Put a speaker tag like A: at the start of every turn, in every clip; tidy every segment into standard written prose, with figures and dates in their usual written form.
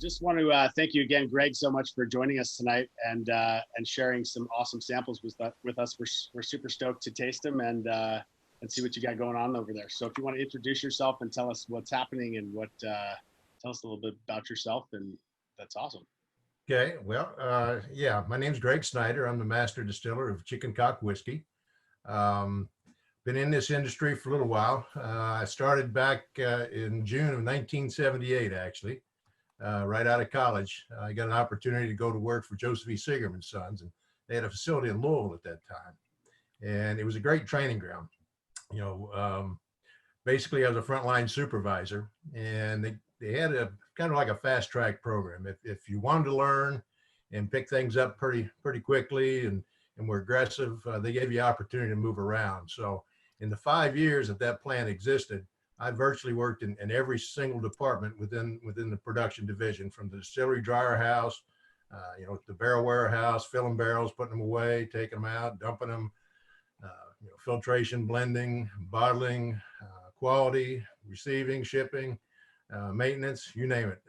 A: just want to thank you again, Greg, so much for joining us tonight and sharing some awesome samples with us. We're super stoked to taste them and see what you got going on over there. So if you want to introduce yourself and tell us what's happening and tell us a little bit about yourself, and that's awesome.
B: Okay, well, yeah, my name's Gregg Snyder. I'm the master distiller of Chicken Cock whiskey. Been in this industry for a little while. I started back in June of 1978, actually, right out of college. I got an opportunity to go to work for Joseph E. Sigerman Sons, and they had a facility in Louisville at that time. And it was a great training ground. You know, basically I was a frontline supervisor, and they had a kind of like a fast track program. If you wanted to learn and pick things up pretty quickly and were aggressive, they gave you opportunity to move around. So in the 5 years that plant existed, I virtually worked in every single department within the production division, from the distillery dryer house, you know, the barrel warehouse, filling barrels, putting them away, taking them out, dumping them, you know, filtration, blending, bottling, quality, receiving, shipping, maintenance, you name it.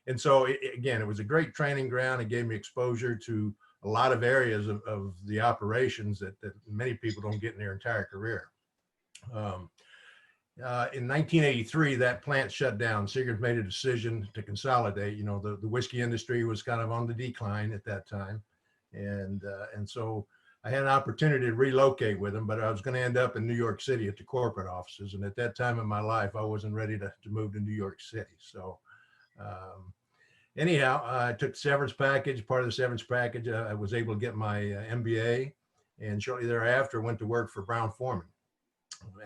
B: And so again, it was a great training ground. It gave me exposure to a lot of areas of the operations that many people don't get in their entire career. In 1983, that plant shut down. Sigurd made a decision to consolidate. You know, the whiskey industry was kind of on the decline at that time. And so I had an opportunity to relocate with him, but I was going to end up in New York City at the corporate offices. And at that time in my life, I wasn't ready to move to New York City. So anyhow, I took the severance package. Part of the severance package, I was able to get my MBA, and shortly thereafter went to work for Brown-Forman.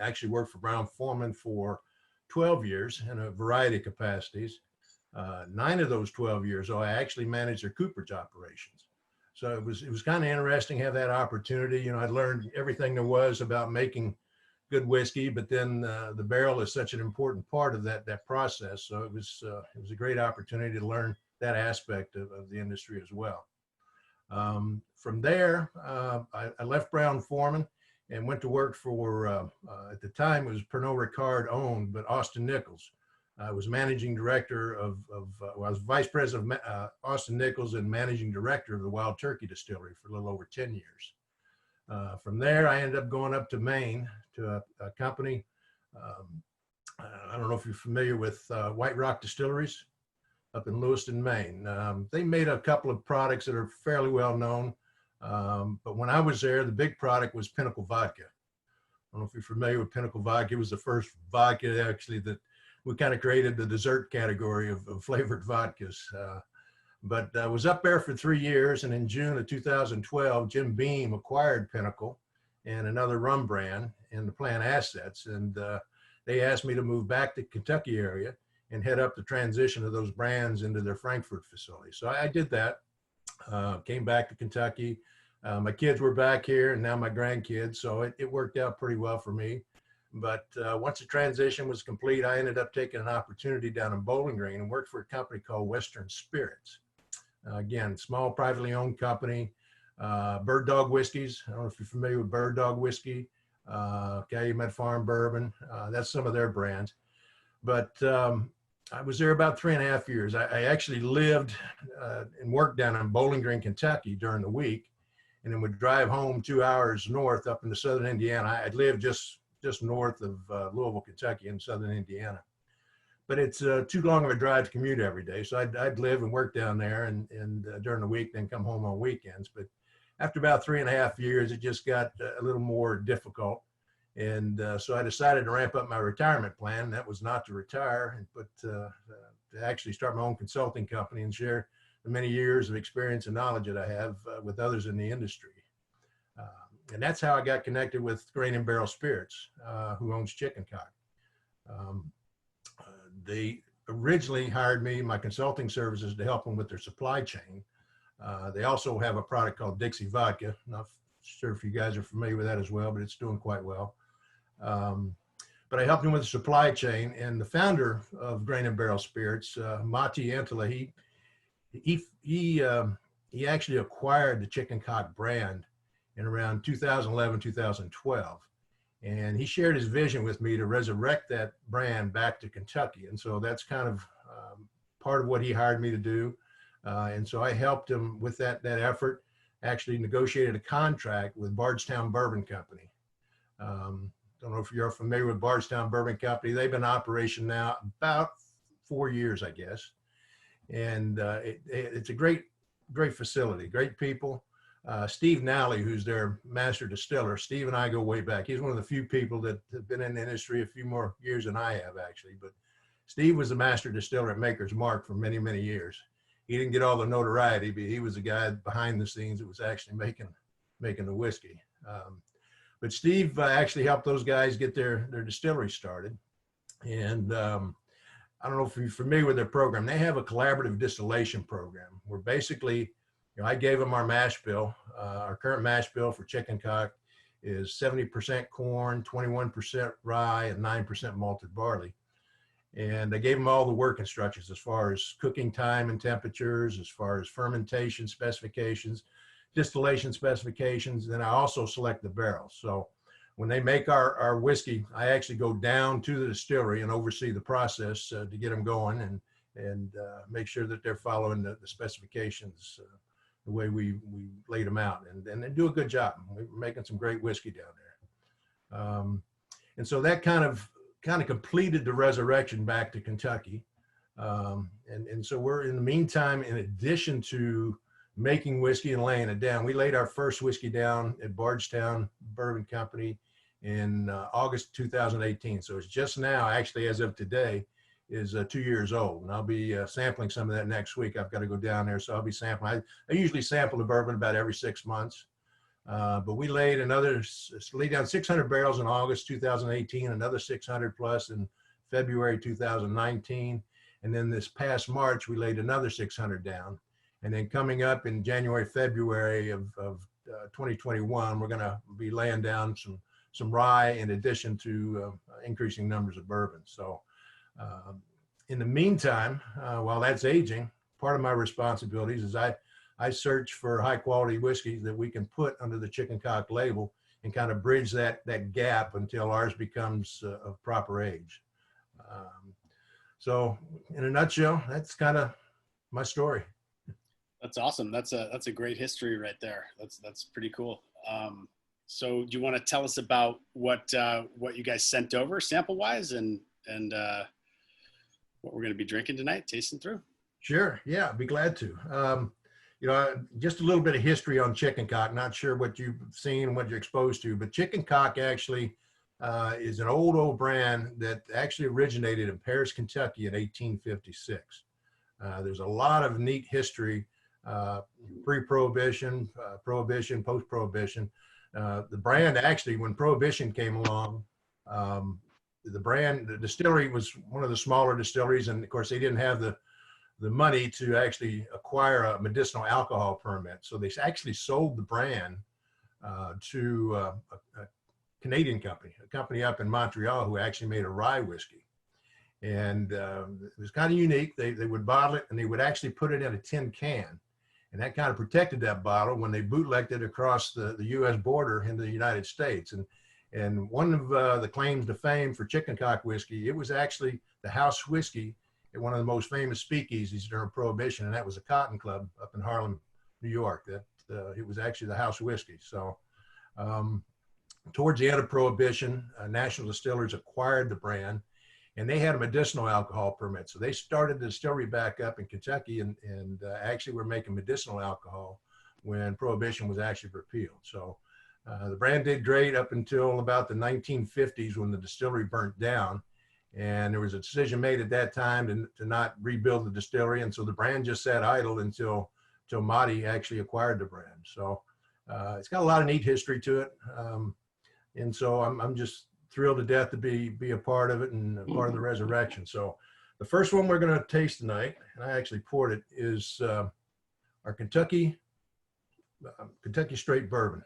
B: I actually worked for Brown-Forman for 12 years in a variety of capacities. 9 of those 12 years, I actually managed their cooperage operations. So it was kind of interesting to have that opportunity. You know, I'd learned everything there was about making good whiskey, but then the barrel is such an important part of that process. So it was a great opportunity to learn that aspect of the industry as well. From there, I left Brown-Forman and went to work for, at the time it was Pernod Ricard owned, but Austin Nichols. I was managing director I was vice president of Austin Nichols and managing director of the Wild Turkey Distillery for a little over 10 years. From there, I ended up going up to Maine to a company. I don't know if you're familiar with White Rock Distilleries up in Lewiston, Maine. They made a couple of products that are fairly well known. But when I was there, the big product was Pinnacle Vodka. I don't know if you're familiar with Pinnacle Vodka. It was the first vodka actually that we kind of created the dessert category of flavored vodkas. But I was up there for 3 years, and in June of 2012, Jim Beam acquired Pinnacle and another rum brand and the plant assets. And they asked me to move back to Kentucky area and head up the transition of those brands into their Frankfurt facility. So I did that, came back to Kentucky. My kids were back here and now my grandkids. So it worked out pretty well for me. But once the transition was complete, I ended up taking an opportunity down in Bowling Green and worked for a company called Western Spirits. Again, small privately owned company, Bird Dog Whiskeys. I don't know if you're familiar with Bird Dog Whiskey, Calumet Farm Bourbon. That's some of their brands. But I was there about 3.5 years. I actually lived and worked down in Bowling Green, Kentucky during the week, and then would drive home 2 hours north up into southern Indiana. I'd lived just north of Louisville, Kentucky in southern Indiana. But it's too long of a drive to commute every day. So I'd live and work down there and during the week, then come home on weekends. But after about 3.5 years, it just got a little more difficult. And so I decided to ramp up my retirement plan. That was not to retire, but to actually start my own consulting company and share the many years of experience and knowledge that I have with others in the industry. And that's how I got connected with Grain and Barrel Spirits, who owns Chicken Cock. They originally hired me, my consulting services, to help them with their supply chain. They also have a product called Dixie Vodka. Not sure if you guys are familiar with that as well, but it's doing quite well. But I helped him with the supply chain, and the founder of Grain and Barrel Spirits, Mati Antala, he actually acquired the Chicken Cock brand in around 2011, 2012. And he shared his vision with me to resurrect that brand back to Kentucky. And so that's kind of part of what he hired me to do. And so I helped him with that effort, actually negotiated a contract with Bardstown Bourbon Company. Don't know if you're familiar with Bardstown Bourbon Company. They've been in operation now about 4 years, I guess. And it's a great facility, great people. Steve Nally, who's their master distiller, Steve and I go way back. He's one of the few people that have been in the industry a few more years than I have, actually. But Steve was the master distiller at Maker's Mark for many, many years. He didn't get all the notoriety, but he was the guy behind the scenes that was actually making the whiskey. But Steve actually helped those guys get their distillery started. And I don't know if you're familiar with their program. They have a collaborative distillation program where basically, I gave them our mash bill. Our current mash bill for chicken cock is 70% corn, 21% rye, and 9% malted barley. And I gave them all the work instructions as far as cooking time and temperatures, as far as fermentation specifications, distillation specifications. Then I also select the barrels. So when they make our whiskey, I actually go down to the distillery and oversee the process to get them going and make sure that they're following the specifications the way we laid them out, and they do a good job. We're making some great whiskey down there. And so that kind of completed the resurrection back to Kentucky. And so we're, in the meantime, in addition to making whiskey and laying it down, we laid our first whiskey down at Bardstown Bourbon Company in August 2018. So it's just now, actually, as of today, is 2 years old. And I'll be sampling some of that next week. I've got to go down there, so I'll be sampling. I usually sample the bourbon about every 6 months. But we laid down 600 barrels in August 2018, another 600 plus in February 2019. And then this past March, we laid another 600 down. And then coming up in January, February of 2021, we're going to be laying down some rye in addition to increasing numbers of bourbon. So in the meantime, while that's aging, part of my responsibilities is I search for high quality whiskeys that we can put under the chicken cock label and kind of bridge that gap until ours becomes of proper age. So in a nutshell, that's kind of my story.
A: That's awesome. That's a great history right there. That's pretty cool. So do you want to tell us about what you guys sent over sample wise and what we're going to be drinking tonight, tasting through? Sure.
B: Yeah, I'd be glad to. Just a little bit of history on chicken cock. Not sure what you've seen, what you're exposed to, but chicken cock actually is an old brand that actually originated in Paris, Kentucky in 1856. There's a lot of neat history, pre-prohibition, prohibition, post-prohibition. The brand actually, when prohibition came along, the distillery was one of the smaller distilleries, and of course they didn't have the money to actually acquire a medicinal alcohol permit. So they actually sold the brand to a Canadian company, a company up in Montreal who actually made a rye whiskey. And it was kind of unique. They would bottle it and they would actually put it in a tin can. And that kind of protected that bottle when they bootlegged it across the U.S. border into the United States. And one of the claims to fame for chicken cock whiskey, it was actually the house whiskey at one of the most famous speakeasies during Prohibition, and that was a Cotton Club up in Harlem, New York. That it was actually the house whiskey. So towards the end of Prohibition, National Distillers acquired the brand, and they had a medicinal alcohol permit. So they started the distillery back up in Kentucky, and actually were making medicinal alcohol when Prohibition was actually repealed. So the brand did great up until about the 1950s when the distillery burnt down. And there was a decision made at that time to not rebuild the distillery. And so the brand just sat idle until Motti actually acquired the brand. So it's got a lot of neat history to it. And so I'm just thrilled to death to be a part of it and a part of the resurrection. So the first one we're going to taste tonight, and I actually poured it, is our Kentucky straight bourbon.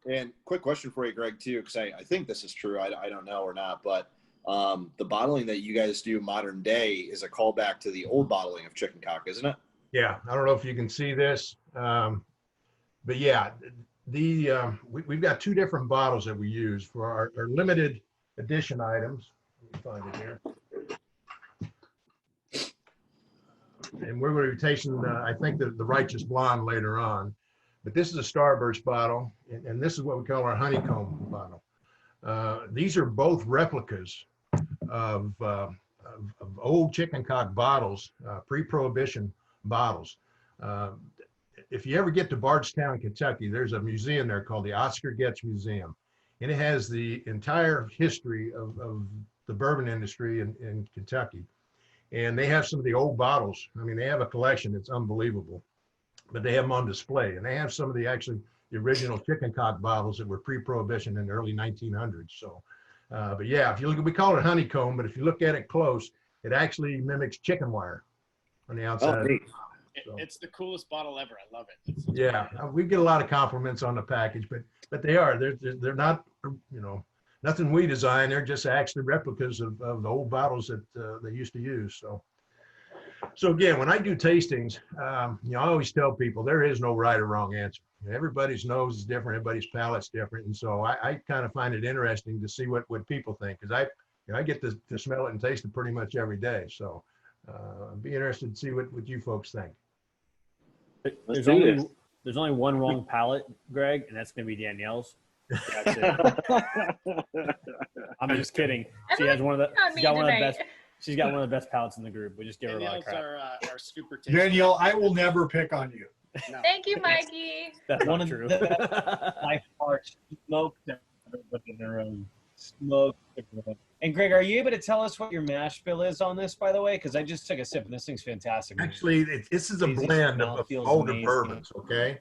C: And quick question for you, Greg, too, because I think this is true. I don't know or not, but the bottling that you guys do modern day is a callback to the old bottling of chicken cock, isn't it?
B: Yeah, I don't know if you can see this, but yeah, we've got two different bottles that we use for our limited addition items. Let me find it here. And we're going to be tasting, I think, the Righteous Blonde later on. But this is a Starburst bottle, and this is what we call our honeycomb bottle. These are both replicas of old chicken cock bottles, pre-Prohibition bottles. If you ever get to Bardstown, Kentucky, there's a museum there called the Oscar Getz Museum. And it has the entire history of the bourbon industry in Kentucky. And they have some of the old bottles. I mean, they have a collection that's unbelievable, but they have them on display. And they have some of the original chicken cock bottles that were pre-Prohibition in the early 1900s. So, but yeah, if you look, we call it honeycomb, but if you look at it close, it actually mimics chicken wire on the outside.
C: Oh, neat.
A: So. It's the coolest bottle ever. I love it. It's
B: yeah, we get a lot of compliments on the package, but they're not, you know, nothing we design. They're just actually replicas of the old bottles that they used to use. So again, when I do tastings, you know, I always tell people there is no right or wrong answer. Everybody's nose is different, everybody's palate's different, and so I kind of find it interesting to see what people think, because I get to smell it and taste it pretty much every day. So I'd be interested to see what you folks think.
D: There's only one wrong palate, Greg, and that's gonna be Danielle's. That's it. I'm just kidding. She has one of the. She's got one of the best. She's got one of the best palates in the group. We just give her a lot of crap.
A: Our super taste.
E: Danielle, I will never pick on you.
A: No.
F: Thank you, Mikey.
D: That's
G: One
D: not
G: of
D: true.
G: the by far smoked in their own smoke. And Greg, are you able to tell us what your mash bill is on this, by the way? Because I just took a sip and this thing's fantastic.
B: Actually, this is a
G: Easy
B: blend
G: smell,
B: of
G: feels
B: older
G: amazing.
B: bourbons, okay?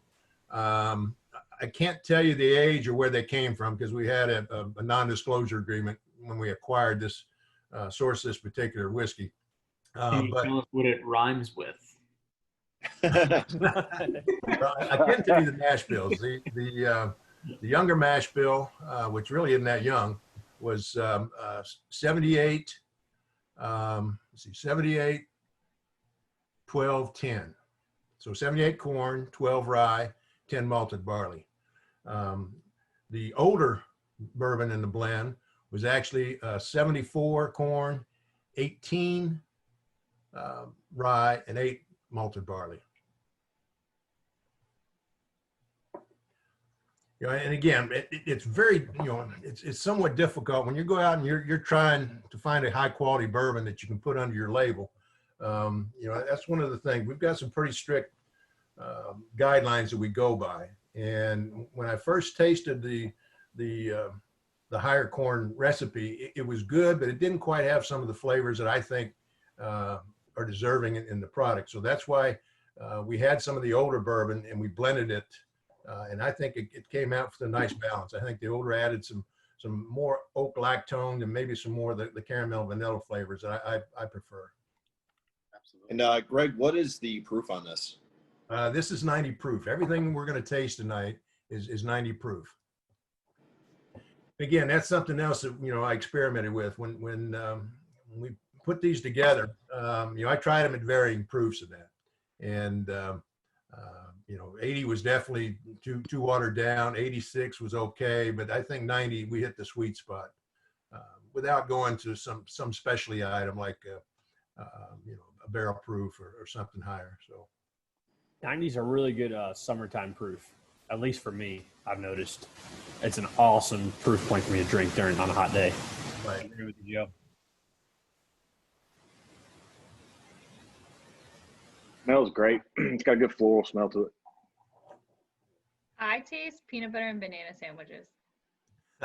B: I can't tell you the age or where they came from because we had a non-disclosure agreement when we acquired this, source this particular whiskey.
H: Can you
B: But
H: tell us what it rhymes with?
B: I can tell you the mash bills. The younger mash bill, which really isn't that young, was 78, let's see, 78, 12, 10. So 78 corn, 12 rye, 10 malted barley. The older bourbon in the blend was actually 74 corn, 18 rye, and 8 malted barley. You know, and again, it's very, you know, it's somewhat difficult when you go out and you're trying to find a high quality bourbon that you can put under your label. You know, that's one of the things. We've got some pretty strict guidelines that we go by. And when I first tasted the higher corn recipe, it was good, but it didn't quite have some of the flavors that I think are deserving in the product. So that's why we had some of the older bourbon and we blended it. And I think it came out with a nice balance. I think the older added some more oak lactone and maybe some more of the caramel vanilla flavors that I prefer.
A: Absolutely.
C: And Greg, what is the proof on this?
B: This is 90 proof. Everything we're going to taste tonight is 90 proof. Again, that's something else that, you know, I experimented with when we put these together. You know, I tried them at varying proofs of that. And, you know, 80 was definitely too watered down. 86 was okay, but I think 90, we hit the sweet spot without going to some specialty item like, you know, a barrel proof or something higher. So
D: 90s are really good summertime proof, at least for me. I've noticed it's an awesome proof point for me to drink on a hot day.
B: right.
G: I agree with you, Joe.
I: Smells great. It's got a good floral smell to it.
F: I taste peanut butter and banana sandwiches.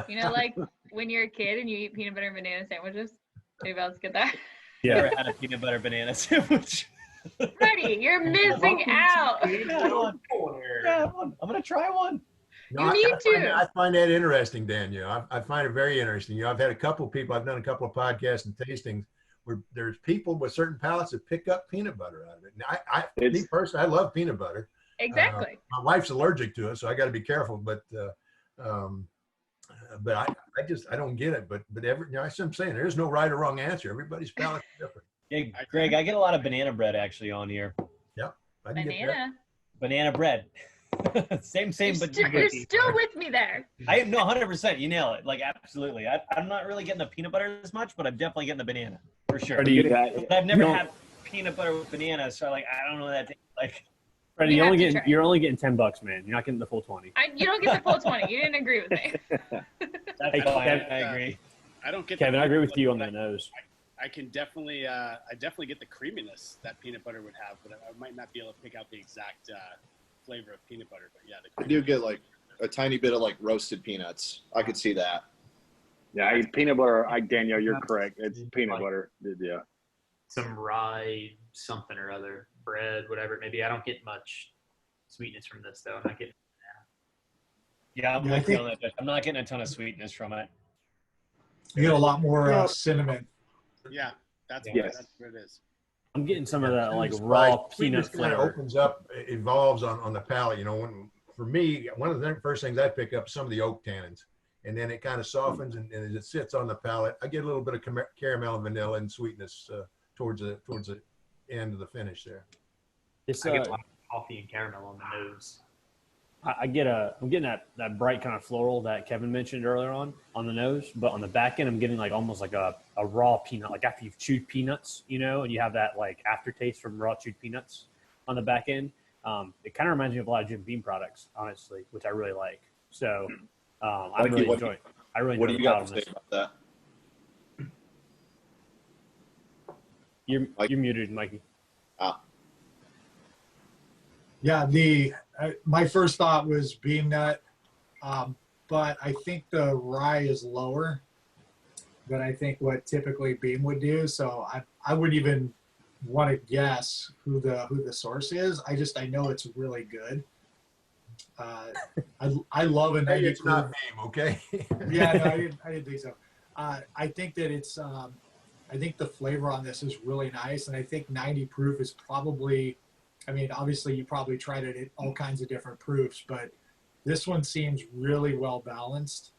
F: You know, like when you're a kid and you eat peanut butter and banana sandwiches? Anybody else get that?
G: You ever had a peanut butter banana sandwich?
F: Freddie, you're missing out.
G: Yeah, I'm gonna try one.
B: No,
F: You need to.
B: I find that interesting, Daniel. I find it very interesting. You know, I've had a couple of people, I've done a couple of podcasts and tastings where there's people with certain palates that pick up peanut butter out of it. And me personally, I love peanut butter.
F: Exactly.
B: My wife's allergic to it, so I got to be careful. But I don't get it. But you know, that's what I'm saying. There's no right or wrong answer. Everybody's palate is different.
G: Yeah, Greg, I get a lot of banana bread actually on here.
B: I can get that.
F: Banana.
G: Banana bread. Same, but
F: You're still with me there.
G: I am 100%. You nail it. Like absolutely. I'm not really getting the peanut butter as much, but I'm definitely getting the banana for sure. But I've never had peanut butter with banana, so I don't know what that tastes like.
D: Freddie, you're only getting $10, man. You're not getting the full 20.
F: You don't get the full 20. You didn't agree with me.
G: That's fine. I agree.
A: I don't get.
D: Kevin, I agree with you on the nose.
A: I can definitely, I definitely get the creaminess that peanut butter would have, but I might not be able to pick out the exact flavor of peanut butter. But yeah,
C: I do get like a tiny bit of like roasted peanuts. I could see that.
I: Yeah, I eat peanut butter. Danielle, you're correct. It's peanut butter. Yeah.
H: Some rye, something or other, bread, whatever it may be. I don't get much sweetness from this though. I'm not getting.
G: Yeah, I'm with you on that. I'm not getting a ton of sweetness from it.
E: You get a lot more cinnamon.
A: Yeah, that's what it is.
D: I'm getting some of that like raw peanut flavor.
B: Kind of opens up, evolves on the palate. You know, for me, one of the first things I pick up some of the oak tannins, and then it kind of softens, and as it sits on the palate, I get a little bit of caramel and vanilla and sweetness towards the end of the finish there.
H: I get a lot of coffee and caramel on the nose.
D: I'm getting that bright kind of floral that Kevin mentioned earlier on the nose, but on the back end, I'm getting like almost like a raw peanut, like after you've chewed peanuts, you know, and you have that like aftertaste from raw chewed peanuts on the back end. It kind of reminds me of a lot of Jim Beam products, honestly, which I really like. So I really enjoy it.
C: What do you got to say about that?
D: You're muted, Mikey.
E: Yeah, my first thought was bean nut, but I think the rye is lower than I think what typically Beam would do. So I wouldn't even want to guess who the source is. I know it's really good. I love a 90
B: it's not Beam, okay?
E: Yeah, no, I didn't think so. I think that it's I think the flavor on this is really nice, and I think 90 proof is probably. I mean, obviously, you probably tried it at all kinds of different proofs, but this one seems really well balanced.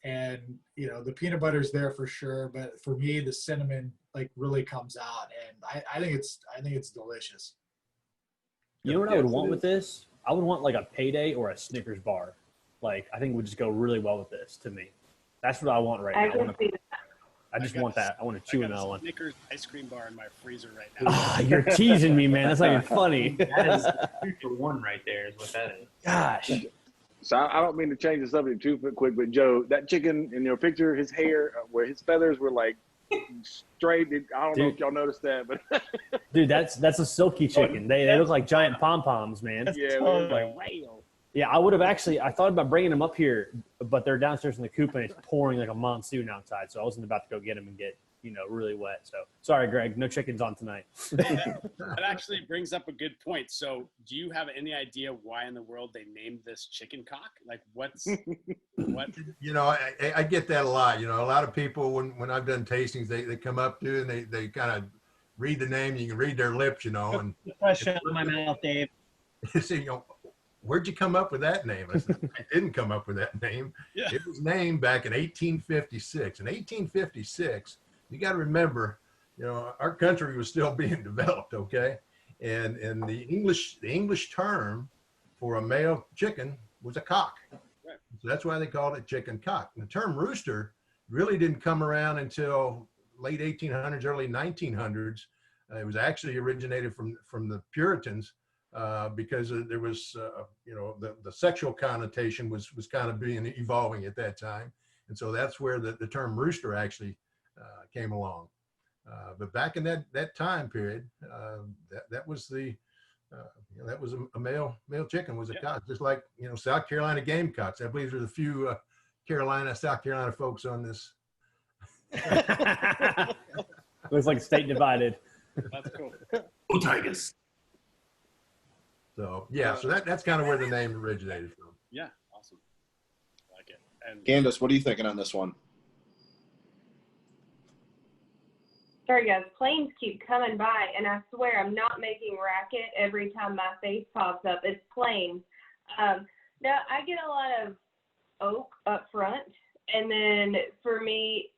E: And you know, the peanut butter is there for sure, but for me, the cinnamon like really comes out, and I think it's delicious.
D: You know what I would want with this? I would want like a Payday or a Snickers bar. Like I think it would just go really well with this. To me, that's what I want right now. I just want that. I want to chew in that one.
A: Snickers ice cream bar in my freezer right now.
D: You're teasing me, man. That's not even funny.
H: That is 2-for-1 right there is what that is.
D: Gosh.
I: So I don't mean to change the subject too quick, but Joe, that chicken in your picture, his hair, where his feathers were like straight. I don't know if y'all noticed that, but
D: dude, that's a silky chicken. They look like giant pom poms, man.
I: Yeah, like wow.
D: Yeah, I thought about bringing them up here, but they're downstairs in the coop and it's pouring like a monsoon outside. So I wasn't about to go get them and get, really wet. So sorry, Greg, no chickens on tonight.
A: That actually brings up a good point. So do you have any idea why in the world they named this chicken cock? Like what?
B: You know, I get that a lot. You know, a lot of people, when I've done tastings, they come up to and they kind of read the name. You can read their lips, and
G: question in my mouth, Dave.
B: See, where'd you come up with that name? I said, I didn't come up with that name. Yeah. It was named back in 1856. In 1856, you got to remember, our country was still being developed, okay? And the English term for a male chicken was a cock. Right. So that's why they called it chicken cock. And the term rooster really didn't come around until late 1800s, early 1900s. It was actually originated from the Puritans. Because there was, the sexual connotation was kind of evolving at that time. And so that's where the term rooster actually came along. But back in that time period, that was that was a male chicken was a cock, just like, South Carolina Gamecocks. I believe there's a few South Carolina folks on this.
D: Looks like state divided.
A: That's cool.
H: Go Tigers.
B: So yeah, so that's kind of where the name originated from.
A: Yeah, awesome. I like it. And
C: Candace, what are you thinking on this one?
J: Sorry guys, planes keep coming by, and I swear I'm not making racket every time my face pops up. It's planes. Now I get a lot of oak up front, and then for me,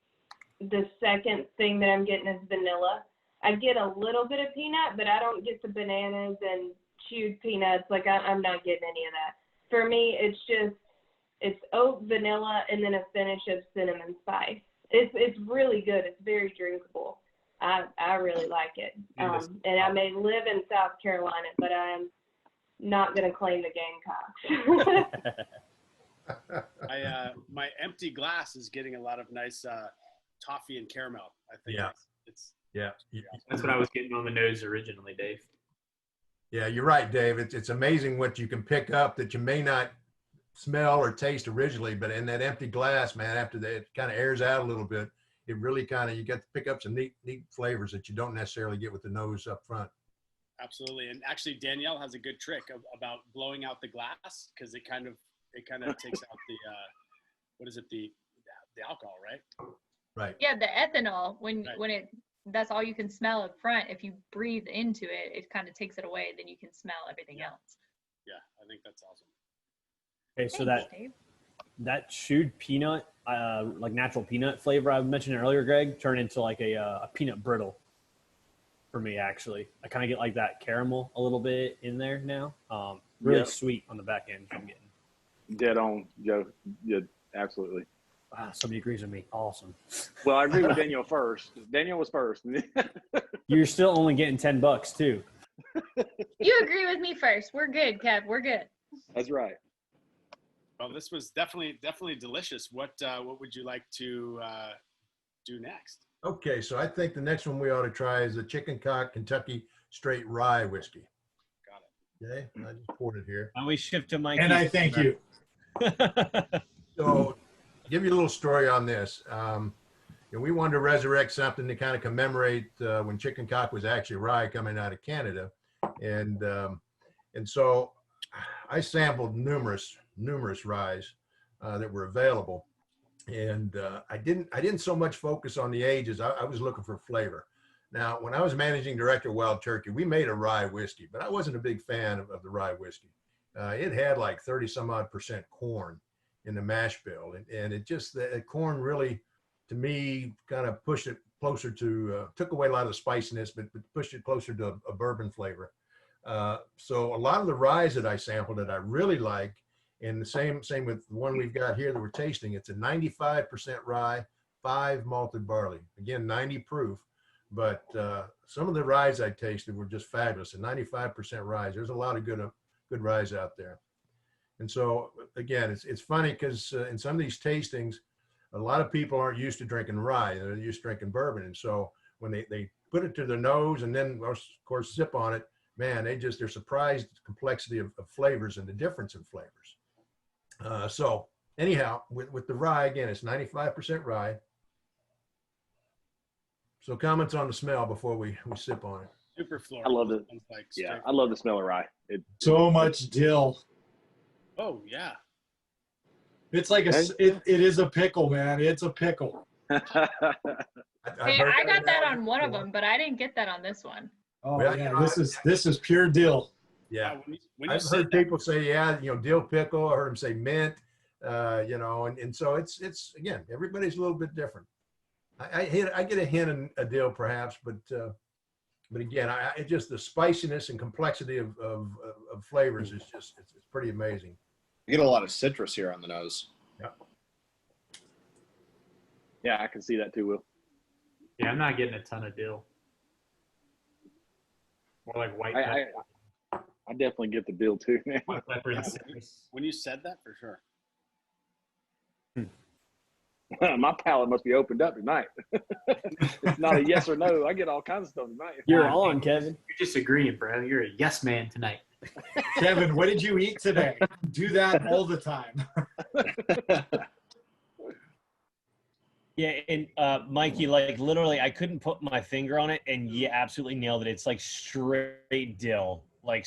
J: the second thing that I'm getting is vanilla. I get a little bit of peanut, but I don't get the bananas and chewed peanuts. Like I'm not getting any of that. For me, it's oat, vanilla, and then a finish of cinnamon spice. It's really good. It's very drinkable. I really like it. And I may live in South Carolina, but I'm not going to claim the Gamecocks.
A: My empty glass is getting a lot of nice toffee and caramel. I think
B: Yeah.
H: That's what I was getting on the nose originally, Dave.
B: Yeah, you're right, Dave. It's amazing what you can pick up that you may not smell or taste originally, but in that empty glass, man, after that it kind of airs out a little bit, it really kind of, you get to pick up some neat flavors that you don't necessarily get with the nose up front.
A: Absolutely. And actually Danielle has a good trick about blowing out the glass, because it kind of takes out the what is it, the alcohol, right?
F: Right. Yeah, the ethanol, when that's all you can smell up front. If you breathe into it, it kind of takes it away. Then you can smell everything else.
A: Yeah, I think that's awesome.
D: Okay, so that chewed peanut, like natural peanut flavor I mentioned earlier, Greg, turned into like a peanut brittle for me, actually. I kind of get like that caramel a little bit in there now. Really sweet on the back end. I'm getting
I: dead on, Joe. Yeah, absolutely.
D: Wow, somebody agrees with me. Awesome.
I: Well, I agree with Daniel first. Daniel was first.
D: You're still only getting $10 too.
F: You agree with me first. We're good, Kev. We're good.
I: That's right.
A: Well, this was definitely delicious. What would you like to do next?
B: Okay, so I think the next one we ought to try is the Chicken Cock Kentucky Straight Rye Whiskey.
A: Got it.
B: Okay, I just poured it here.
G: And we shift to Mike.
E: And I thank you.
B: So, give you a little story on this. We wanted to resurrect something to kind of commemorate when Chicken Cock was actually rye coming out of Canada, and so I sampled numerous ryes that were available, and I didn't so much focus on the ages. I was looking for flavor. Now, when I was managing director of Wild Turkey, we made a rye whiskey, but I wasn't a big fan of the rye whiskey. It had like 30-some-odd% corn in the mash bill, and it just, the corn really, to me, kind of pushed it closer to, took away a lot of the spiciness, but pushed it closer to a bourbon flavor. So a lot of the ryes that I sampled that I really like, and the same with the one we've got here that we're tasting, it's a 95% rye, 5 malted barley. Again, 90 proof, but some of the ryes I tasted were just fabulous. And 95% ryes. There's a lot of good ryes out there. And so again, it's funny because in some of these tastings, a lot of people aren't used to drinking rye. They're used to drinking bourbon. And so when they put it to their nose and then of course sip on it, man, they're surprised at the complexity of flavors and the difference in flavors. So anyhow, with the rye, again, it's 95% rye. So comments on the smell before we sip on it.
A: Super floral.
I: I love it.
A: Like
I: yeah, I love the smell of rye.
E: So much dill.
A: Oh yeah.
E: It's like it is a pickle, man. It's a pickle.
F: Hey, I got that on one of them, but I didn't get that on this one.
E: Oh yeah, this is pure dill.
B: Yeah,
A: when
B: I've heard people say, dill pickle. I heard them say mint. And so it's again, everybody's a little bit different. I get a hint of dill perhaps, but again, it just the spiciness and complexity of flavors is just it's pretty amazing.
C: You get a lot of citrus here on the nose.
B: Yeah.
I: Yeah, I can see that too, Will.
H: Yeah, I'm not getting a ton of dill. More like white pepper.
I: I definitely get the dill too, man.
H: White pepper and citrus.
A: When you said that, for sure.
I: My palate must be opened up tonight. It's not a yes or no. I get all kinds of stuff tonight.
D: You're on, Kevin.
H: You're disagreeing, bro. You're a yes man tonight.
E: Kevin, what did you eat today? Do that all the time.
G: Yeah, and Mikey, like literally, I couldn't put my finger on it, and you absolutely nailed it. It's like straight dill.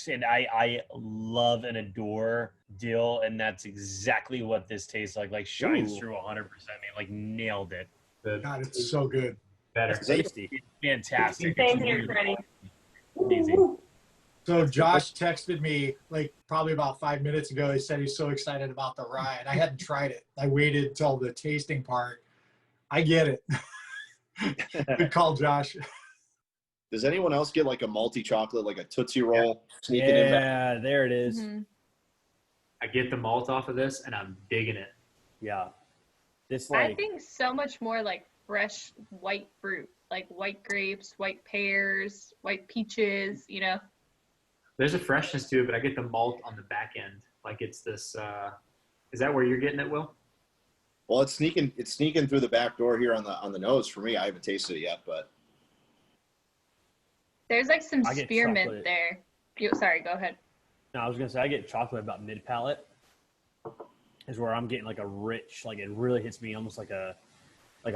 G: And I love and adore dill, and that's exactly what this tastes like. Like shines through 100%. Man, like nailed it.
E: God, it's so good.
H: Better.
G: Tasty. It's fantastic.
J: Same here, Freddie.
G: Amazing.
E: So Josh texted me like probably about 5 minutes ago. He said he's so excited about the rye, and I hadn't tried it. I waited till the tasting part. I get it. Good call, Josh.
C: Does anyone else get like a malty chocolate, like a Tootsie Roll? Sneaking in back?
D: Yeah, there it is.
F: Mhm.
H: I get the malt off of this, and I'm digging it.
D: Yeah. This
F: I
D: like
F: think so much more like fresh white fruit, like white grapes, white pears, white peaches, you know.
H: There's a freshness to it, but I get the malt on the back end. Like it's this. Is that where you're getting it, Will?
C: Well, it's sneaking through the back door here on the nose for me. I haven't tasted it yet, but
F: There's like some
D: I get
F: spearmint
D: chocolate.
F: there. Sorry, go ahead.
D: No, I was gonna say I get chocolate about mid palate. Is where I'm getting like a rich, like it really hits me almost like a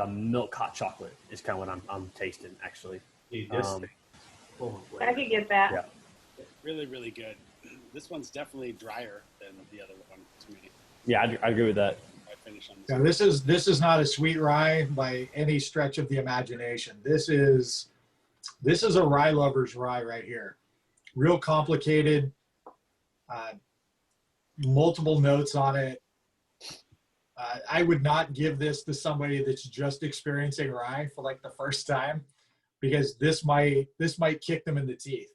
D: milk hot chocolate is kind of what I'm tasting actually.
H: Dude, this
D: Um,
H: thing is full of
J: I
H: flavor.
J: could get that.
D: Yeah.
A: Really, really good. This one's definitely drier than the other one to me.
D: Yeah, I agree with that.
A: I finish on this.
E: Yeah, this is not a sweet rye by any stretch of the imagination. This is a rye lover's rye right here. Real complicated, multiple notes on it. I would not give this to somebody that's just experiencing rye for like the first time, because this might kick them in the teeth.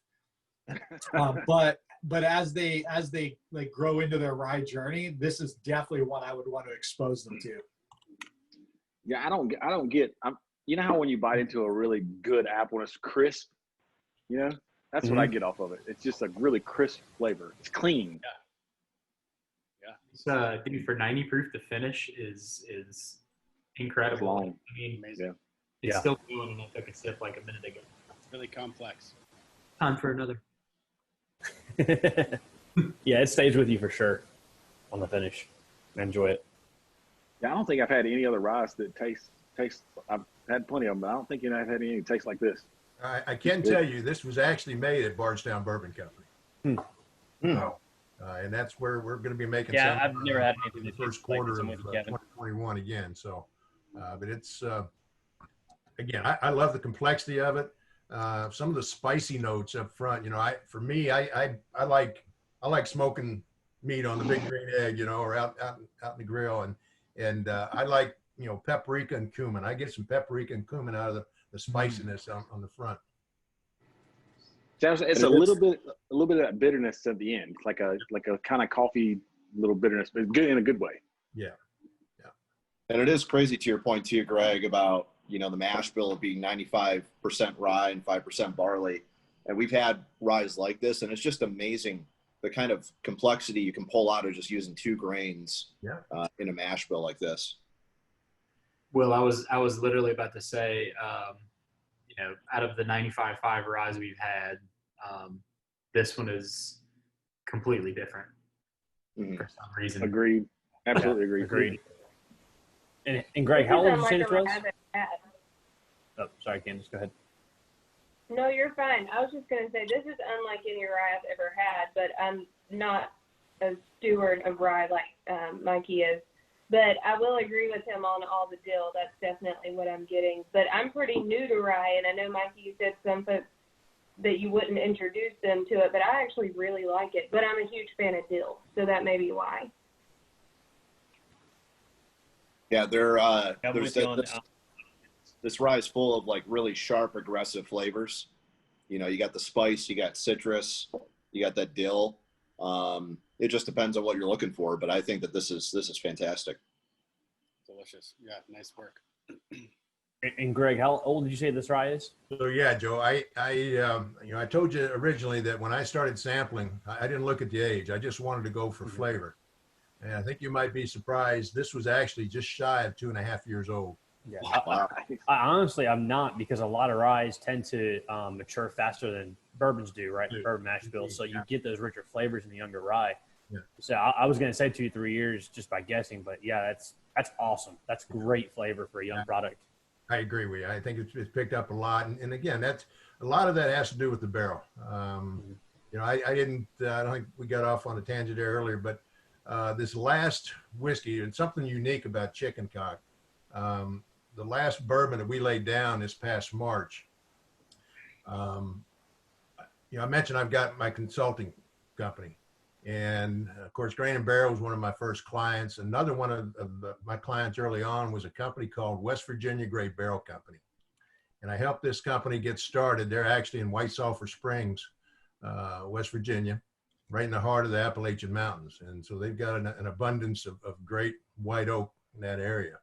E: But as they like grow into their rye journey, this is definitely one I would want to expose them to.
I: Yeah, I don't get. You know how when you bite into a really good apple and it's crisp, you know, that's what I get off of it. It's just a really crisp flavor. It's clean.
H: Dude, for 90 proof, the finish is incredible.
I: Long.
H: I mean,
A: Amazing.
H: it's
D: Yeah.
H: still going, and I took a sip like a minute ago.
A: It's really complex.
H: Time for another.
D: Yeah, it stays with you for sure on the finish. I enjoy it.
I: Yeah, I don't think I've had any other rice that tastes. I've had plenty of them, but I don't think I've had any that taste like this.
B: I can tell you this was actually made at Bardstown Bourbon Company. So, and that's where we're going to be making
G: Yeah,
B: some
G: I've never had
B: in
G: anything
B: the
G: that
B: first
G: tastes like
B: quarter
G: this.
B: of
G: I'm with you, Kevin.
B: 2021 again. So, but it's, again, I love the complexity of it. Some of the spicy notes up front, you know, I like smoking meat on the big green egg, you know, or out in the grill. And I like, you know, paprika and cumin. I get some paprika and cumin out of the spiciness on the front.
I: It's a little bit of that bitterness at the end, like a kind of coffee little bitterness, but good in a good way.
B: Yeah.
C: and it is crazy to your point too, Greg, about the mash bill being 95% rye and 5% barley, and we've had ryes like this, and it's just amazing the kind of complexity you can pull out of just using 2 grains in a mash bill like this.
H: Well, I was literally about to say, out of the 95.5 ryes we've had, this one is completely different for some reason.
I: Agreed. Absolutely agreed.
D: And Greg, how old did you say this was?
J: Had.
D: Oh, sorry, Candace, go ahead.
J: No, you're fine. I was just going to say, this is unlike any rye I've ever had, but I'm not a steward of rye like Mikey is. But I will agree with him on all the dill. That's definitely what I'm getting. But I'm pretty new to rye, and I know, Mikey, you said some folks that you wouldn't introduce them to it, but I actually really like it. But I'm a huge fan of dill, so that may be why.
C: Yeah, this rye is full of like really sharp, aggressive flavors. You got the spice, you got citrus, you got that dill. It just depends on what you're looking for, but I think that this is fantastic.
A: Delicious. Yeah, nice work.
D: And Greg, how old did you say this rye is?
B: So yeah, Joe, I told you originally that when I started sampling, I didn't look at the age. I just wanted to go for flavor. And I think you might be surprised. This was actually just shy of 2.5 years old.
D: Yeah.
C: Wow.
D: I honestly, I'm not, because a lot of ryes tend to mature faster than bourbons do, right? The bourbon mash bill. So you get those richer flavors in the younger rye.
B: Yeah.
D: So I was going to say 2-3 years just by guessing, but yeah, that's awesome. That's great flavor for a young product.
B: I agree with you. I think it's picked up a lot. And again, a lot of that has to do with the barrel. I don't think we got off on a tangent there earlier, but this last whiskey, and something unique about Chicken Cock, the last bourbon that we laid down this past March, I mentioned I've got my consulting company. And of course, Grain and Barrel was one of my first clients. Another one of my clients early on was a company called West Virginia Great Barrel Company. and I helped this company get started. They're actually in White Sulphur Springs, West Virginia, right in the heart of the Appalachian Mountains. And so they've got an abundance of great white oak in that area.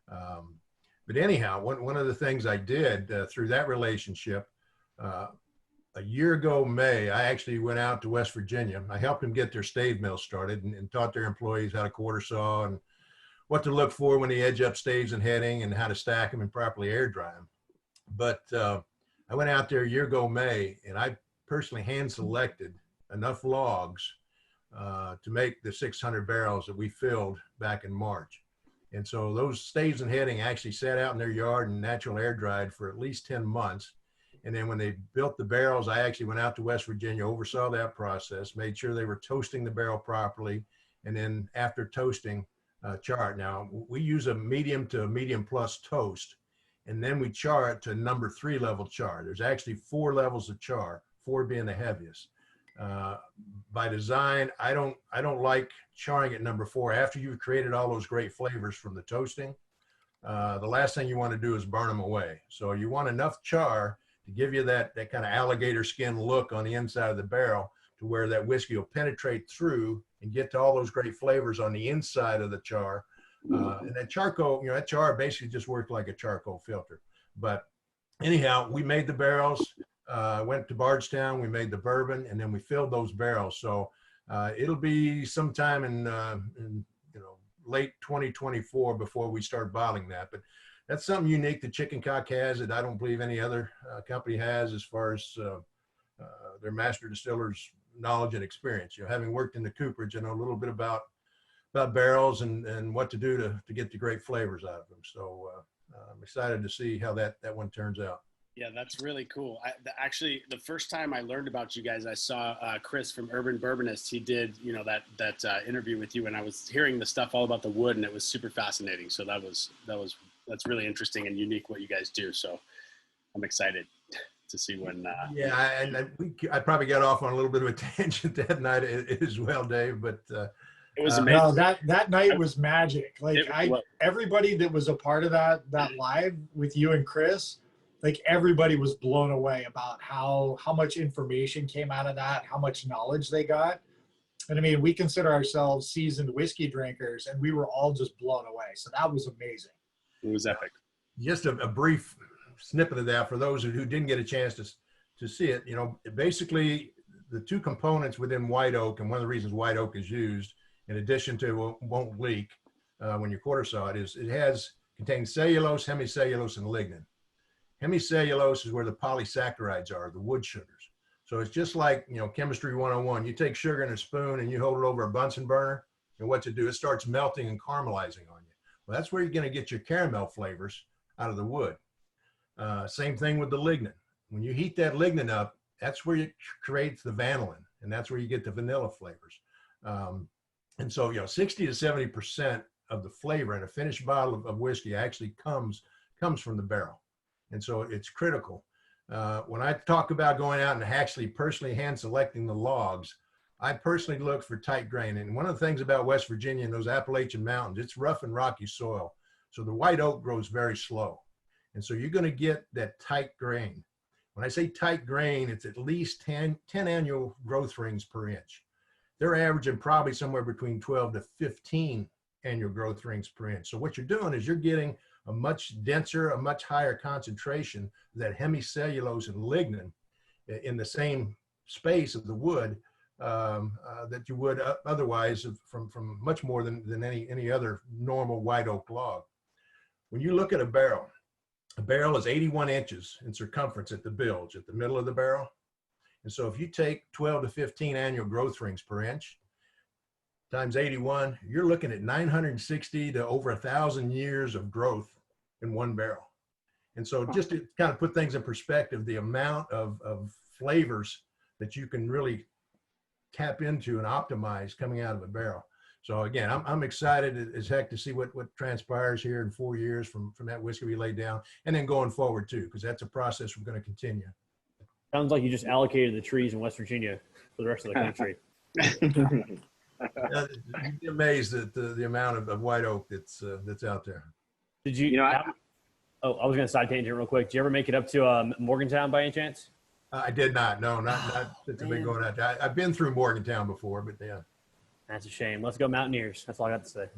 B: But anyhow, one of the things I did through that relationship, a year ago, May, I actually went out to West Virginia. I helped them get their stave mill started and taught their employees how to quarter saw and what to look for when they edge up staves and heading and how to stack them and properly air dry them. But I went out there a year ago, May, and I personally hand selected enough logs to make the 600 barrels that we filled back in March. And so those staves and heading actually sat out in their yard and natural air dried for at least 10 months. And then when they built the barrels, I actually went out to West Virginia, oversaw that process, made sure they were toasting the barrel properly. And then after toasting, char it. Now, we use a medium to medium plus toast, and then we char it to number 3 level char. There's actually 4 levels of char, 4 being the heaviest. By design, I don't like charring at number 4 after you've created all those great flavors from the toasting. The last thing you want to do is burn them away. So you want enough char to give you that kind of alligator skin look on the inside of the barrel to where that whiskey will penetrate through and get to all those great flavors on the inside of the char. And that charcoal, that char basically just worked like a charcoal filter. But anyhow, we made the barrels, went to Bardstown, we made the bourbon, and then we filled those barrels. So it'll be sometime in late 2024 before we start bottling that. But that's something unique that Chicken Cock has that I don't believe any other company has as far as their master distiller's knowledge and experience. Having worked in the cooperage, I know a little bit about barrels and what to do to get the great flavors out of them. So I'm excited to see how that one turns out.
A: Yeah, that's really cool. Actually, the first time I learned about you guys, I saw Chris from Urban Bourbonist. He did, that interview with you, and I was hearing the stuff all about the wood, and it was super fascinating. So that's really interesting and unique what you guys do. So I'm excited to see when.
B: I probably got off on a little bit of a tangent that night as well, Dave. But
A: it was amazing.
E: No, that night was magic. Everybody that was a part of that live with you and Chris, everybody was blown away about how much information came out of that, how much knowledge they got. And I mean, we consider ourselves seasoned whiskey drinkers, and we were all just blown away. So that was amazing.
A: It was epic.
B: Just a brief snippet of that for those who didn't get a chance to see it. Basically the 2 components within white oak, and one of the reasons white oak is used in addition to won't leak when you quarter saw it, is it contains cellulose, hemicellulose, and lignin. Hemicellulose is where the polysaccharides are, the wood sugars. So it's just like, chemistry 101. You take sugar in a spoon and you hold it over a Bunsen burner, and what's it do? It starts melting and caramelizing on you. Well, that's where you're going to get your caramel flavors out of the wood. Same thing with the lignin. When you heat that lignin up, that's where it creates the vanillin, and that's where you get the vanilla flavors. And so, 60 to 70% of the flavor in a finished bottle of whiskey actually comes from the barrel. And so it's critical. When I talk about going out and actually personally hand selecting the logs, I personally look for tight grain. And one of the things about West Virginia and those Appalachian Mountains, it's rough and rocky soil. So the white oak grows very slow. And so you're going to get that tight grain. When I say tight grain, it's at least 10 annual growth rings per inch. They're averaging probably somewhere between 12 to 15 annual growth rings per inch. So what you're doing is you're getting a much denser, a much higher concentration of that hemicellulose and lignin in the same space of the wood that you would otherwise from much more than any other normal white oak log. When you look at a barrel is 81 inches in circumference at the bilge, at the middle of the barrel. And so if you take 12 to 15 annual growth rings per inch times 81, you're looking at 960 to over 1,000 years of growth in one barrel. And so just to kind of put things in perspective, the amount of flavors that you can really tap into and optimize coming out of a barrel. So again, I'm excited as heck to see what transpires here in 4 years from that whiskey we laid down, and then going forward too, because that's a process we're going to continue.
D: Sounds like you just allocated the trees in West Virginia for the rest of the country.
B: You'd be amazed at the amount of white oak that's out there.
D: Did you? Oh, I was going to side tangent real quick. Did you ever make it up to Morgantown by any chance?
B: I did not. No, not since I've been
D: man.
B: going out. I've been through Morgantown before, but yeah.
D: That's a shame. Let's go Mountaineers. That's all I got to say.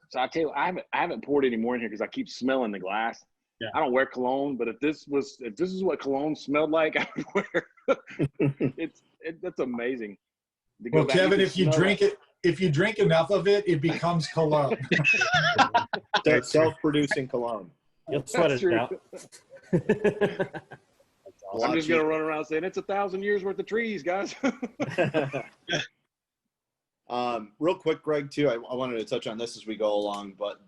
I: So I tell you, I haven't poured any more in here because I keep smelling the glass.
A: Yeah.
I: I don't wear cologne, but if this is what cologne smelled like, I would wear. That's amazing. To go
E: Well,
I: back,
E: Kevin,
I: can
E: if you
I: smell
E: drink it, if you drink enough of it, it becomes cologne.
C: That's self-producing cologne.
D: You'll sweat
I: That's
D: it
I: true.
D: out.
I: I'm just gonna run around saying it's 1,000 years worth of trees, guys.
C: Real quick, Greg, too, I wanted to touch on this as we go along, but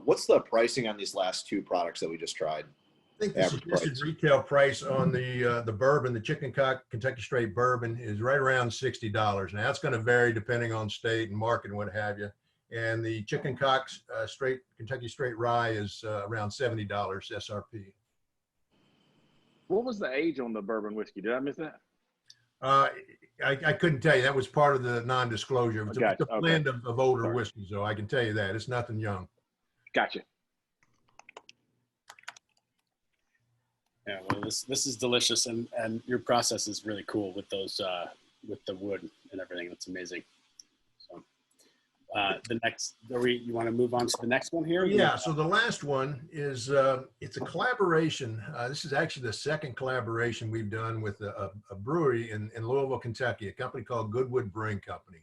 C: what's the pricing on these last two products that we just tried?
B: I think the suggested retail price on the bourbon, the Chicken Cock Kentucky Straight Bourbon, is right around $60. Now that's going to vary depending on state and market and what have you. And the Chicken Cock Kentucky Straight Rye is around $70 SRP.
I: What was the age on the bourbon whiskey? Did I miss that?
B: I couldn't tell you. That was part of the non-disclosure. It's
I: Gotcha.
B: a blend of older
I: Sorry.
B: whiskeys, so I can tell you that. It's nothing young.
I: Gotcha.
A: Yeah, well, this is delicious, and your process is really cool with those with the wood and everything. That's amazing. So the next, you want to move on to the next one here?
B: Yeah. So the last one is it's a collaboration. This is actually the second collaboration we've done with a brewery in Louisville, Kentucky, a company called Goodwood Brewing Company.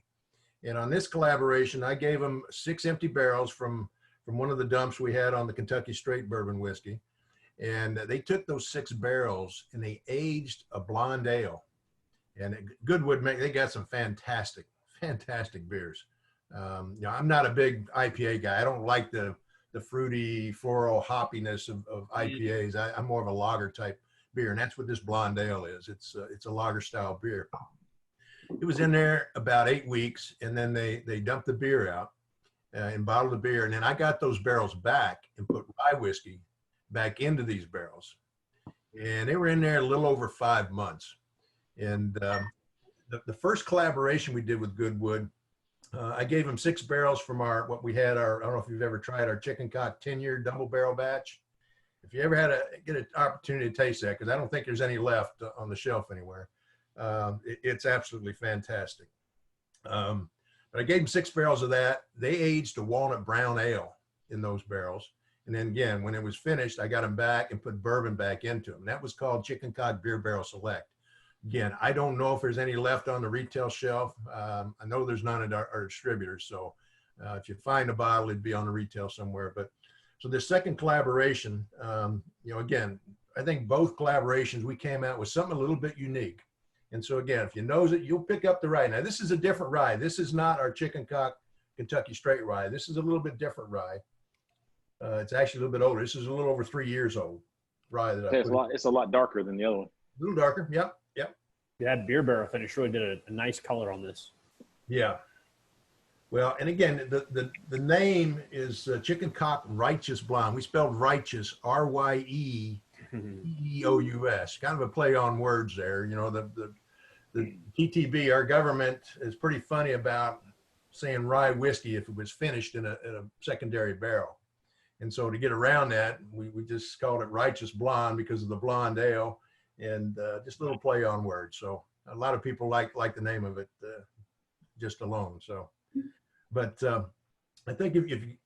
B: And on this collaboration, I gave them 6 empty barrels from one of the dumps we had on the Kentucky Straight Bourbon whiskey. And they took those 6 barrels and they aged a blonde ale. And Goodwood, they got some fantastic beers. I'm not a big IPA guy. I don't like the fruity floral hoppiness of IPAs. I'm more of a lager type beer, and that's what this blonde ale is. It's a lager style beer. It was in there about 8 weeks, and then they dumped the beer out and bottled the beer, and then I got those barrels back and put rye whiskey back into these barrels, and they were in there a little over 5 months. And the first collaboration we did with Goodwood, I gave them 6 barrels from what we had I don't know if you've ever tried our Chicken Cock 10-year double barrel batch. If you ever get an opportunity to taste that, because I don't think there's any left on the shelf anywhere, it's absolutely fantastic. But I gave them 6 barrels of that. They aged a walnut brown ale in those barrels. And then again, when it was finished, I got them back and put bourbon back into them. That was called Chicken Cock Beer Barrel Select. Again, I don't know if there's any left on the retail shelf. I know there's none at our distributors. So if you find a bottle, it'd be on the retail somewhere. But so this second collaboration, again, I think both collaborations, we came out with something a little bit unique. And so again, if you nose it, you'll pick up the rye. Now, this is a different rye. This is not our Chicken Cock Kentucky Straight rye. This is a little bit different rye. It's actually a little bit older. This is a little over 3 years old rye.
I: It's a lot darker than the other one.
B: A little darker. Yep.
D: Yeah, that beer barrel finish really did a nice color on this.
B: Yeah. Well, and again, the name is Chicken Cock Righteous Blonde. We spelled righteous, RYEEOUS. Kind of a play on words there. The TTB, our government, is pretty funny about saying rye whiskey if it was finished in a secondary barrel. And so to get around that, we just called it Righteous Blonde because of the blonde ale, and just a little play on words. So a lot of people like the name of it just alone. So, but I think if you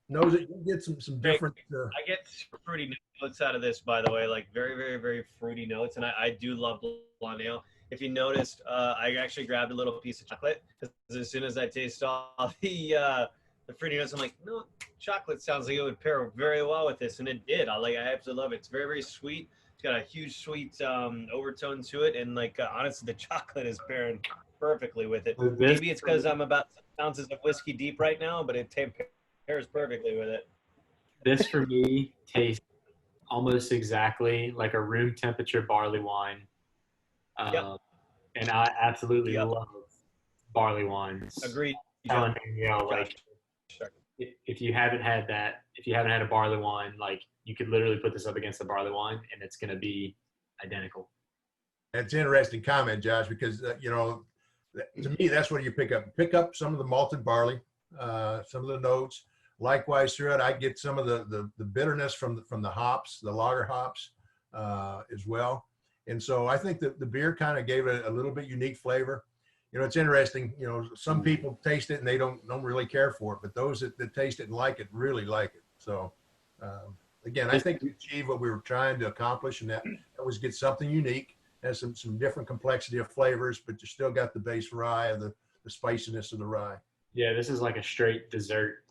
B: nose it, you get some different.
G: I get fruity notes out of this, by the way, like very, very, very fruity notes, and I do love blonde ale. If you noticed, I actually grabbed a little piece of chocolate because as soon as I taste all the fruity notes, I'm like, no, chocolate sounds like it would pair very well with this, and it did. I absolutely love it. It's very, very sweet. It's got a huge sweet overtone to it, and honestly, the chocolate is pairing perfectly with it. Maybe it's because I'm about 6 ounces of whiskey deep right now, but it pairs perfectly with it.
H: This for me tastes almost exactly like a room temperature barley wine.
G: Yep.
H: And I absolutely love barley wines.
G: Agreed.
H: Telling Danielle, if you haven't had that, if you haven't had a barley wine, you could literally put this up against a barley wine and it's going to be identical.
B: That's an interesting comment, Josh, because, to me, that's what you pick up. Pick up some of the malted barley, some of the notes. A Likewise through it, I get some of the bitterness from the hops, the lager hops as well. And so I think that the beer kind of gave it a little bit unique flavor. You know, it's interesting, you know, some people taste it and they don't really care for it, but those that taste it and like it really like it. So again, I think we achieved what we were trying to accomplish, and that was get something unique, has some different complexity of flavors, but you still got the base rye of the spiciness of the rye.
H: Yeah, this is like a straight dessert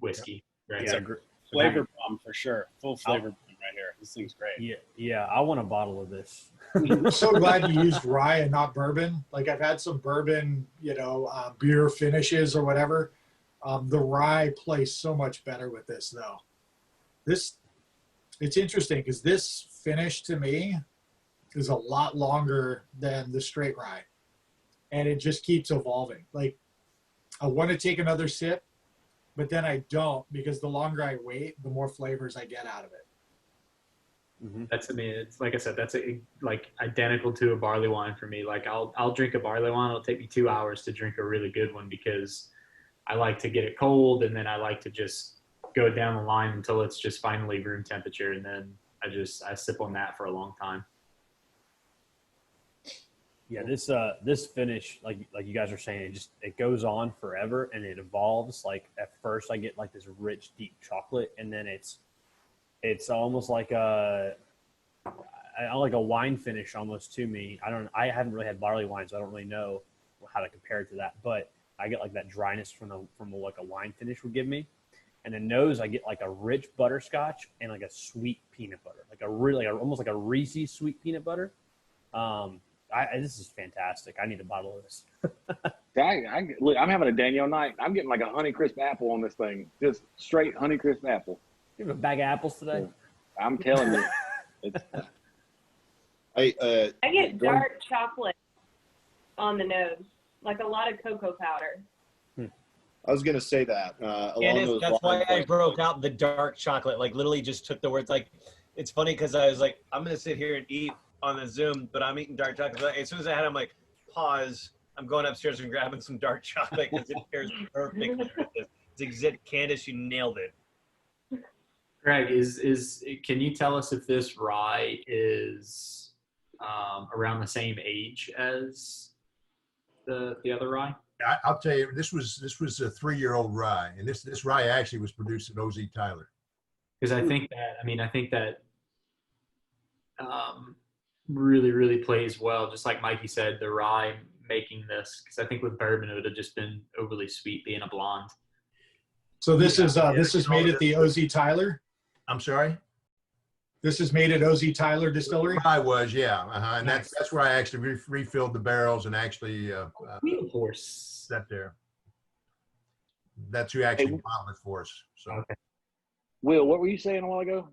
H: whiskey. Right?
A: It's a flavor bomb for sure. Full flavor bomb right here. This thing's great.
D: Yeah. I want a bottle of this.
E: I'm so glad you used rye and not bourbon. Like I've had some bourbon, you know, beer finishes or whatever. The rye plays so much better with this though. It's interesting because this finish to me is a lot longer than the straight rye, and it just keeps evolving. Like I want to take another sip, but then I don't, because the longer I wait, the more flavors I get out of it.
H: That's, I mean, it's like I said, that's like identical to a barley wine for me. Like I'll drink a barley wine. It'll take me 2 hours to drink a really good one because I like to get it cold, and then I like to just go down the line until it's just finally room temperature, and then I sip on that for a long time.
D: Yeah, this finish, like you guys are saying, it goes on forever and it evolves. Like at first I get like this rich, deep chocolate, and then it's almost like a wine finish almost to me. I haven't really had barley wine, so I don't really know how to compare it to that. But I get like that dryness from like a wine finish would give me. And then nose, I get like a rich butterscotch and like a sweet peanut butter, like almost like a Reese's sweet peanut butter. This is fantastic. I need a bottle of this.
I: Look, I'm having a Danielle night. I'm getting like a Honeycrisp apple on this thing. Just straight Honeycrisp apple.
D: You have a bag of apples today?
I: I'm telling you.
J: I get dark chocolate on the nose, like a lot of cocoa powder.
C: I was going to say that.
G: That's why I broke out the dark chocolate. Like literally just took the words. Like it's funny because I was like, I'm going to sit here and eat on the Zoom, but I'm eating dark chocolate. As soon as I had, I'm like, pause. I'm going upstairs and grabbing some dark chocolate because it pairs perfectly with this. It's exact. Candace, you nailed it.
H: Gregg, can you tell us if this rye is around the same age as the other rye?
B: I'll tell you, this was a 3-year-old rye, and this rye actually was produced at OZ Tyler.
H: Because I think that really, really plays well. Just like Mikey said, the rye making this, because I think with bourbon it would have just been overly sweet being a blonde.
E: So this is made at the OZ Tyler.
B: I'm sorry.
E: This is made at OZ Tyler Distillery.
B: I was, yeah, and that's where I actually refilled the barrels and actually set there. That's who actually bottled it for us. So,
I: okay. Will, what were you saying a while ago?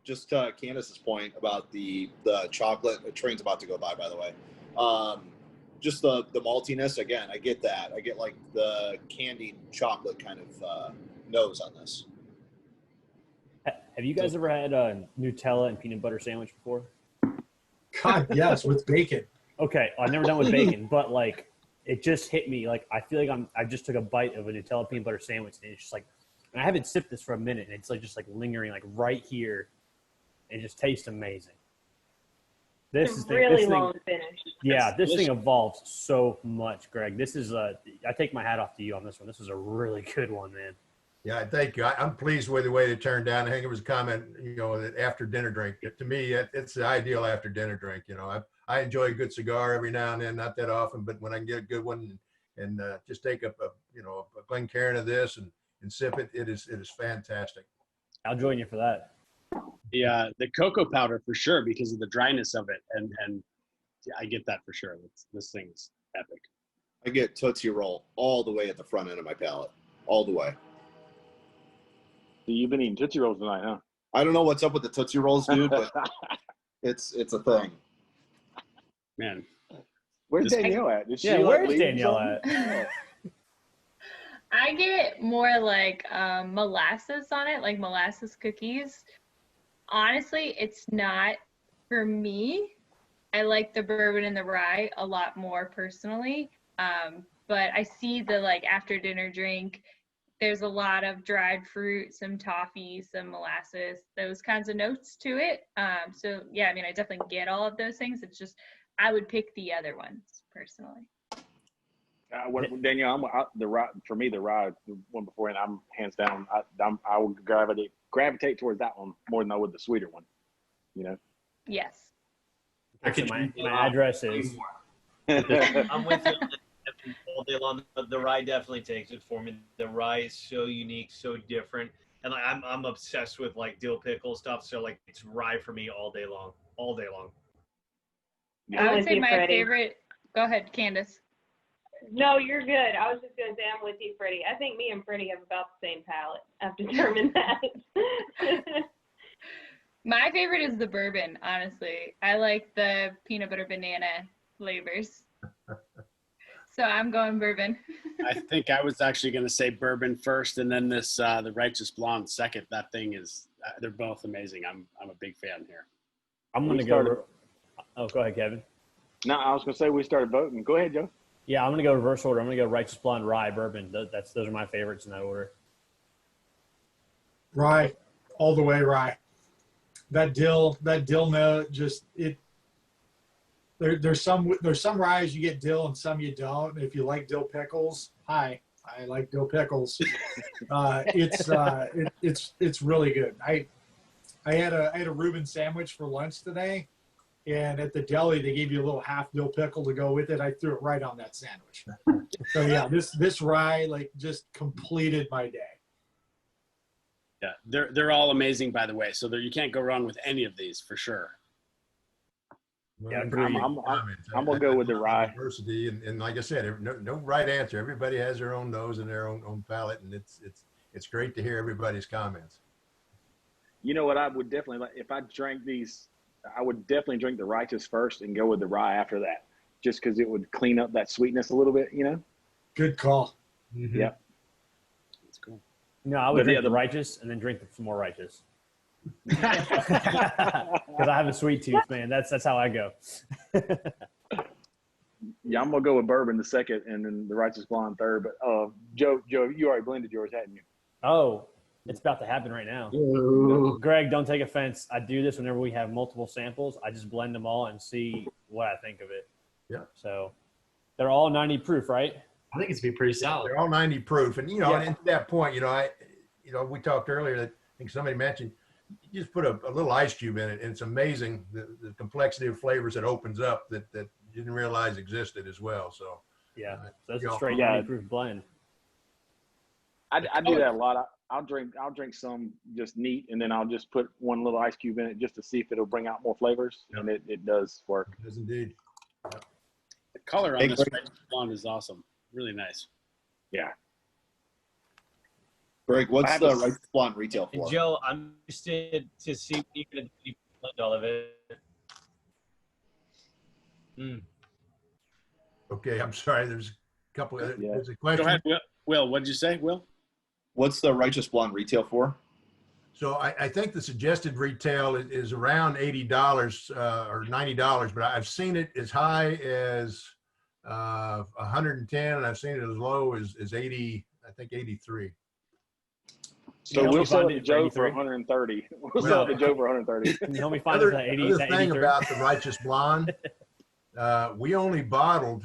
C: Just Candace's point about the chocolate. A train's about to go by the way. Just the maltiness. Again, I get that. I get like the candied chocolate kind of nose on this.
D: Have you guys ever had a Nutella and peanut butter sandwich before?
E: God, yes, with bacon.
D: Okay, I've never done with bacon, but like it just hit me. Like I feel like I just took a bite of a Nutella peanut butter sandwich, and it's just like, and I haven't sipped this for a minute, and it's like just like lingering like right here. It just tastes amazing.
J: This is really long finish.
D: Yeah, this thing evolves so much, Gregg. This is I take my hat off to you on this one. This is a really good one, man.
B: Yeah, thank you. I'm pleased with the way it turned out. I think it was a comment, that after dinner drink. To me, it's the ideal after dinner drink. I enjoy a good cigar every now and then, not that often, but when I can get a good one and just take a Glencairn of this and sip it, it is fantastic.
D: I'll join you for that.
A: The cocoa powder for sure because of the dryness of it, and I get that for sure. This thing is epic.
C: I get Tootsie Roll all the way at the front end of my palate, all the way.
I: You've been eating Tootsie Rolls tonight, huh?
C: I don't know what's up with the Tootsie Rolls, dude, but it's a thing.
A: Man,
I: where's Danielle at?
D: Where's Danielle at?
F: I get more like molasses on it, like molasses cookies. Honestly, it's not for me. I like the bourbon and the rye a lot more personally. but I see the like after dinner drink. There's a lot of dried fruit, some toffee, some molasses, those kinds of notes to it. So yeah, I mean, I definitely get all of those things. It's just I would pick the other ones personally.
I: Danielle, for me, the rye, the one before, and I'm hands down, I would gravitate towards that one more than I would the sweeter one. You know.
F: Yes.
D: So my address is.
G: I'm with you all day long. The rye definitely takes it for me. The rye is so unique, so different, and like I'm obsessed with like dill pickle stuff. So like it's rye for me all day long, all day long.
F: I would say my favorite. Go ahead, Candace.
J: No, you're good. I was just going to say I'm with you, Freddie. I think me and Freddie have about the same palate. I've determined that.
F: My favorite is the bourbon, honestly. I like the peanut butter banana flavors. So I'm going bourbon.
A: I think I was actually going to say bourbon first, and then this the Righteous Blonde second. That thing is, they're both amazing. I'm a big fan here.
D: I'm going to go. Oh, go ahead, Kevin.
I: No, I was going to say we started voting. Go ahead, Joe.
D: Yeah, I'm going to go reverse order. I'm going to go Righteous Blonde, rye, bourbon. Those are my favorites in that order.
E: Rye, all the way rye. That dill note, just it. There's some ryes you get dill and some you don't. If you like dill pickles, I like dill pickles. It's really good. I had a Reuben sandwich for lunch today. And at the deli, they gave you a little half dill pickle to go with it. I threw it right on that sandwich. So yeah, this rye like just completed my day.
A: Yeah, they're all amazing, by the way. So you can't go wrong with any of these for sure.
B: Well,
D: Yeah,
I: I'm gonna go with the rye.
B: Diversity, and like I said, no right answer. Everybody has their own nose and their own palate, and it's great to hear everybody's comments.
I: You know what? I would definitely like if I drank these. I would definitely drink the Righteous first and go with the rye after that, just because it would clean up that sweetness a little bit, you know?
E: Good call.
B: Mm-hmm.
I: Yep.
A: That's cool.
D: No, I would drink the Righteous and then drink some more Righteous. Because I have a sweet tooth, man. That's how I go.
I: Yeah, I'm gonna go with bourbon the second, and then the Righteous Blonde third. But Joe, you already blended yours, hadn't you?
D: Oh, it's about to happen right now. Greg, don't take offense. I do this whenever we have multiple samples. I just blend them all and see what I think of it.
B: Yeah.
D: So they're all 90 proof, right?
H: I think it's be pretty solid.
B: They're all 90 proof, and and to that point, we talked earlier that I think somebody mentioned you just put a little ice cube in it, and it's amazing the complexity of flavors that opens up that you didn't realize existed as well. So
D: yeah, so that's a straight 90 proof blend.
I: I do that a lot. I'll drink some just neat, and then I'll just put one little ice cube in it just to see if it'll bring out more flavors, and it does work.
B: It does indeed.
A: The color on this Righteous Blonde is awesome. Really nice.
I: Yeah.
C: Greg, what's the Righteous Blonde retail for?
G: Joe, I'm interested to see what you're going to blend all of it.
B: Okay, I'm sorry. There's a couple. There's a question.
A: Go ahead, Will. What did you say, Will?
C: What's the Righteous Blonde retail for?
B: So I think the suggested retail is around $80 or $90, but I've seen it as high as 110, and I've seen it as low as 80. I think 83.
I: So we'll sell it to Joe for 130. We'll sell it to Joe for 130.
D: Can you help me find that 80?
B: The thing about the Righteous Blonde, we only bottled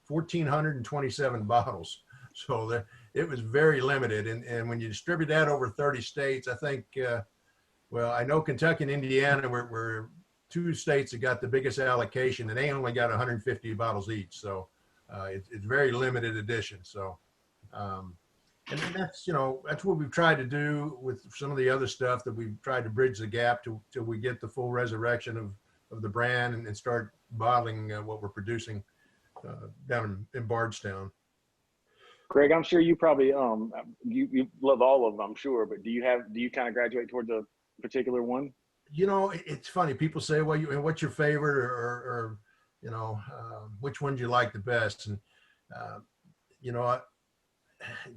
B: 1,427 bottles, so it was very limited. And when you distribute that over 30 states, I think, I know Kentucky and Indiana were two states that got the biggest allocation, and they only got 150 bottles each. So it's very limited edition. So, and that's what we've tried to do with some of the other stuff, that we've tried to bridge the gap till we get the full resurrection of the brand and start bottling what we're producing down in Bardstown.
I: Greg, I'm sure you probably you love all of them, I'm sure, but do you kind of graduate towards a particular one?
B: It's funny. People say, well, what's your favorite, or which one do you like the best? And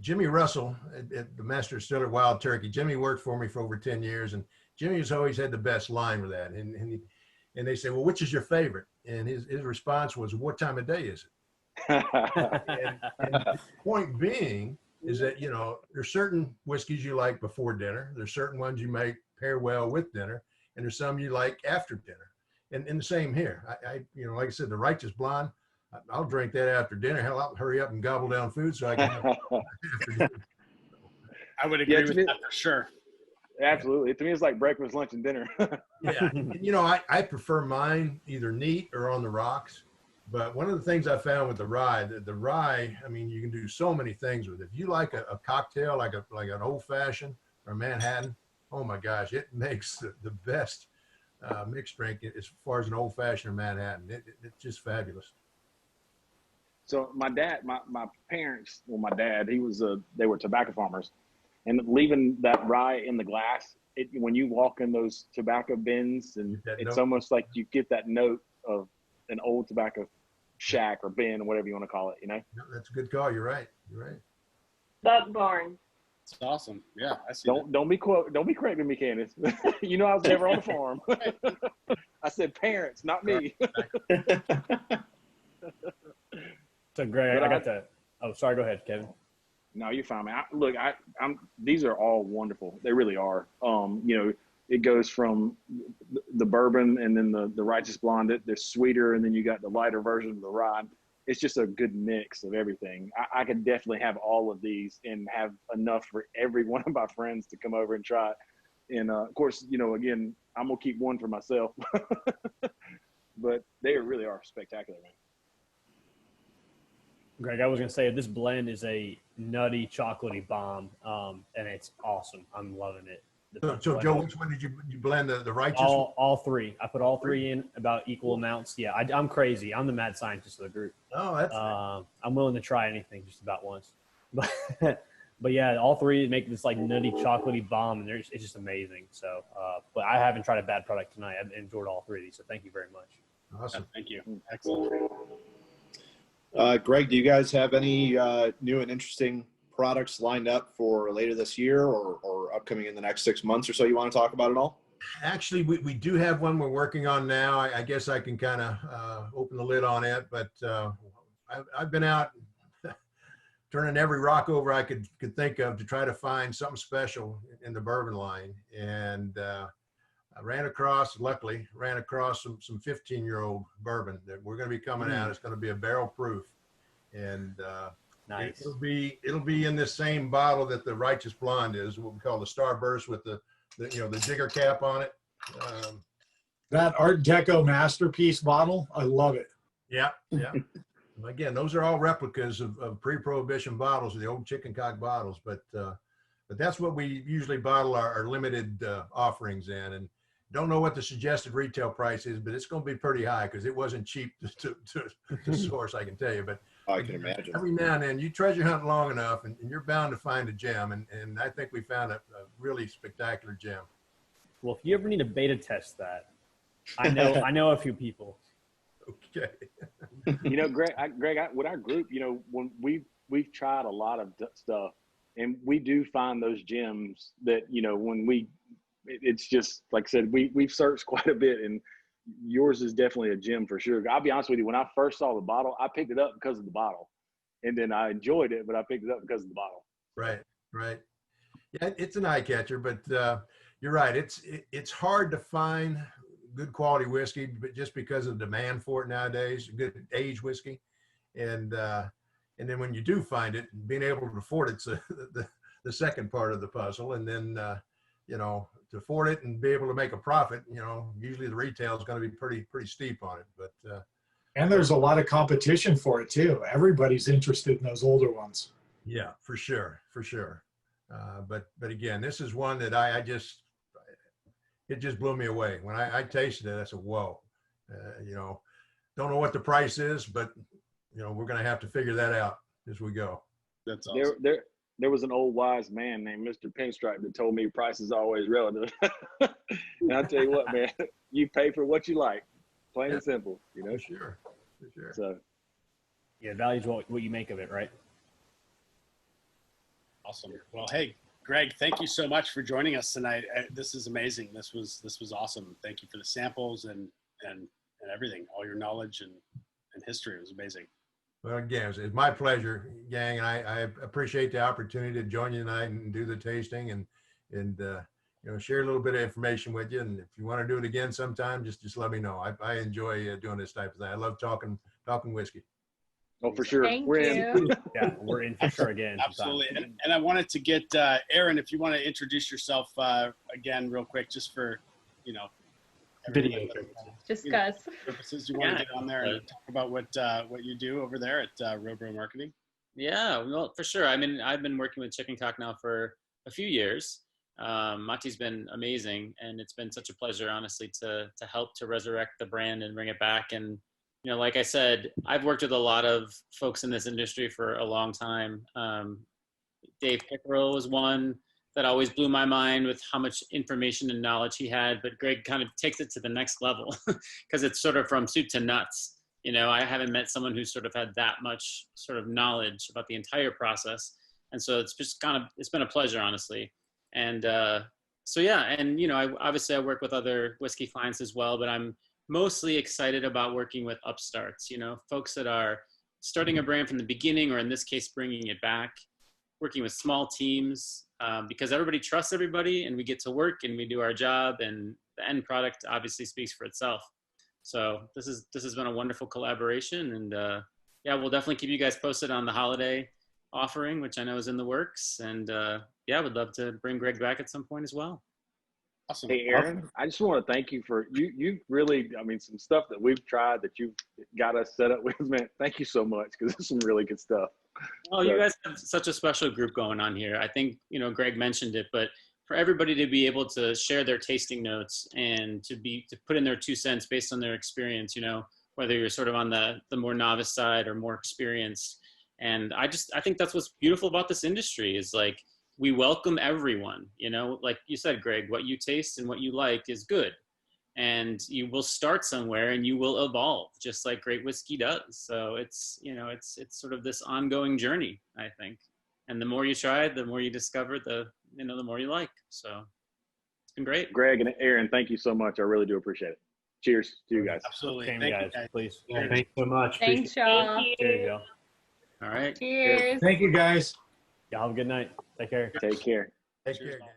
B: Jimmy Russell, the master distiller at Wild Turkey, Jimmy worked for me for over 10 years, and Jimmy's always had the best line with that. And they say, well, which is your favorite? And his response was, what time of day is it? And point being is that, you know, there's certain whiskeys you like before dinner. There's certain ones you might pair well with dinner, and there's some you like after dinner. And the same here. You know, like I said, the Righteous Blonde, I'll drink that after dinner. Hell, I'll hurry up and gobble down food so I can have it after dinner.
A: I would agree with that for sure.
I: Absolutely. To me, it's like breakfast, lunch, and dinner.
B: Yeah. And, you know, I prefer mine either neat or on the rocks. But one of the things I found with the rye, I mean, you can do so many things with it. If you like a cocktail, like an old fashioned or Manhattan, oh my gosh, it makes the best mixed drink as far as an old fashioned or Manhattan. It's just fabulous.
I: So my parents, well, my dad, they were tobacco farmers, and leaving that rye in the glass, when you walk in those tobacco bins, and it's almost like you get that note of an old tobacco shack or bin or whatever you want to call it, you know?
B: No, that's a good call. You're right. You're right.
J: Buck Barn.
A: It's awesome. Yeah, I see.
I: Don't be correcting me, Candace. You know I was never on the farm. I said parents, not me.
D: So Greg, I got that. Oh, sorry. Go ahead, Kevin.
I: No, you're fine, man. These are all wonderful. They really are. You know, it goes from the bourbon and then the Righteous Blonde. They're sweeter, and then you got the lighter version of the rye. It's just a good mix of everything. I could definitely have all of these and have enough for every one of my friends to come over and try it. And of course, you know, again, I'm gonna keep one for myself. But they really are spectacular, man.
D: Greg, I was going to say this blend is a nutty, chocolatey bomb, and it's awesome. I'm loving it.
B: So Joe, which one did you blend the Righteous?
D: All three. I put all three in about equal amounts. Yeah, I'm crazy. I'm the mad scientist of the group.
B: Oh, that's
D: I'm willing to try anything just about once. But yeah, all three make this like nutty, chocolatey bomb, and it's just amazing. So, but I haven't tried a bad product tonight. I've enjoyed all three of these, so thank you very much.
B: Awesome.
A: Thank you. Excellent.
C: Greg, do you guys have any new and interesting products lined up for later this year or upcoming in the next 6 months or so you want to talk about at all?
B: Actually, we do have one we're working on now. I guess I can kind of open the lid on it, but I've been out turning every rock over I could think of to try to find something special in the bourbon line. And I luckily ran across some 15-year-old bourbon that we're going to be coming out. It's going to be a barrel proof. And
D: nice.
B: It'll be in this same bottle that the Righteous Blonde is, what we call the Starburst, with the jigger cap on it.
E: That Art Deco masterpiece bottle, I love it.
B: Yeah. Again, those are all replicas of pre-prohibition bottles, the old chicken cock bottles, but that's what we usually bottle our limited offerings in. And don't know what the suggested retail price is, but it's going to be pretty high because it wasn't cheap to source, I can tell you. But
C: I can imagine.
B: Every now and then you treasure hunt long enough and you're bound to find a gem. And I think we found a really spectacular gem.
D: Well, if you ever need to beta test that, I know a few people.
B: Okay.
I: You know, Greg, with our group, you know, when we've tried a lot of stuff, and we do find those gems that, you know, it's just like I said, we've searched quite a bit, and yours is definitely a gem for sure. I'll be honest with you, when I first saw the bottle, I picked it up because of the bottle, and then I enjoyed it, but I picked it up because of the bottle.
B: Right. Yeah, it's an eye catcher, but you're right. It's hard to find good quality whiskey, but just because of demand for it nowadays, good aged whiskey, and then when you do find it, being able to afford it's the second part of the puzzle, and then you know, to afford it and be able to make a profit, you know, usually the retail is going to be pretty steep on it, but
E: and there's a lot of competition for it too. Everybody's interested in those older ones.
B: Yeah, for sure. But again, this is one that it just blew me away. When I tasted it, I said, whoa, you know, don't know what the price is, but, you know, we're going to have to figure that out as we go.
A: That's awesome.
I: There was an old wise man named Mr. Pinstripe that told me price is always relative. And I'll tell you what, man, you pay for what you like, plain and simple, you know?
B: For sure.
I: So,
D: yeah, value's what you make of it, right?
A: Awesome. Well, hey, Greg, thank you so much for joining us tonight. This is amazing. This was awesome. Thank you for the samples and everything, all your knowledge and history. It was amazing.
B: Well, again, it's my pleasure, gang, and I appreciate the opportunity to join you tonight and do the tasting and share a little bit of information with you. And if you want to do it again sometime, just let me know. I enjoy doing this type of thing. I love talking whiskey.
I: Oh, for sure.
F: Thank
I: We're
F: you.
I: in.
D: Yeah, we're in for sure again.
A: Absolutely. And I wanted to get Aaron, if you want to introduce yourself again real quick, just for,
H: Video
F: Just Gus.
A: purposes. You want to get on there and talk about what you do over there at Robro Marketing?
K: Yeah, well, for sure. I mean, I've been working with Chicken Cock now for a few years. Mati's been amazing, and it's been such a pleasure, honestly, to help to resurrect the brand and bring it back. And like I said, I've worked with a lot of folks in this industry for a long time. Dave Pickerel was one that always blew my mind with how much information and knowledge he had, but Gregg kind of takes it to the next level because it's sort of from soup to nuts. I haven't met someone who sort of had that much sort of knowledge about the entire process. And so it's just it's been a pleasure, honestly. And so, yeah. And, I work with other whiskey clients as well, but I'm mostly excited about working with upstarts, folks that are starting a brand from the beginning, or in this case, bringing it back, working with small teams, because everybody trusts everybody and we get to work and we do our job, and the end product obviously speaks for itself. So this has been a wonderful collaboration, and yeah, we'll definitely keep you guys posted on the holiday offering, which I know is in the works. And yeah, would love to bring Gregg back at some point as well.
A: Awesome.
I: Hey, Aaron, I just want to thank you for you really, some stuff that we've tried that you've got us set up with, man. Thank you so much, because it's some really good stuff.
K: Oh, you guys have such a special group going on here. I think, Gregg mentioned it, but for everybody to be able to share their tasting notes and to put in their 2 cents based on their experience, whether you're sort of on the more novice side or more experienced. And I think that's what's beautiful about this industry is like, we welcome everyone, like you said, Gregg, what you taste and what you like is good. And you will start somewhere and you will evolve just like great whiskey does. So it's, it's sort of this ongoing journey, I think. And the more you try, the more you discover, the more you like. So it's been great.
I: Gregg and Aaron, thank you so much. I really do appreciate it. Cheers to you guys.
A: Absolutely.
D: Thank
A: Thank
D: you
A: you,
D: guys, please.
H: Yeah, thanks so much.
F: Thanks, y'all.
J: Thank you.
D: Cheers, y'all.
K: All right.
F: Cheers.
E: Thank you, guys.
D: Y'all have a good night. Take care.
I: Take care.
B: Take
A: Cheers,
B: care,
A: Paul.
B: gang.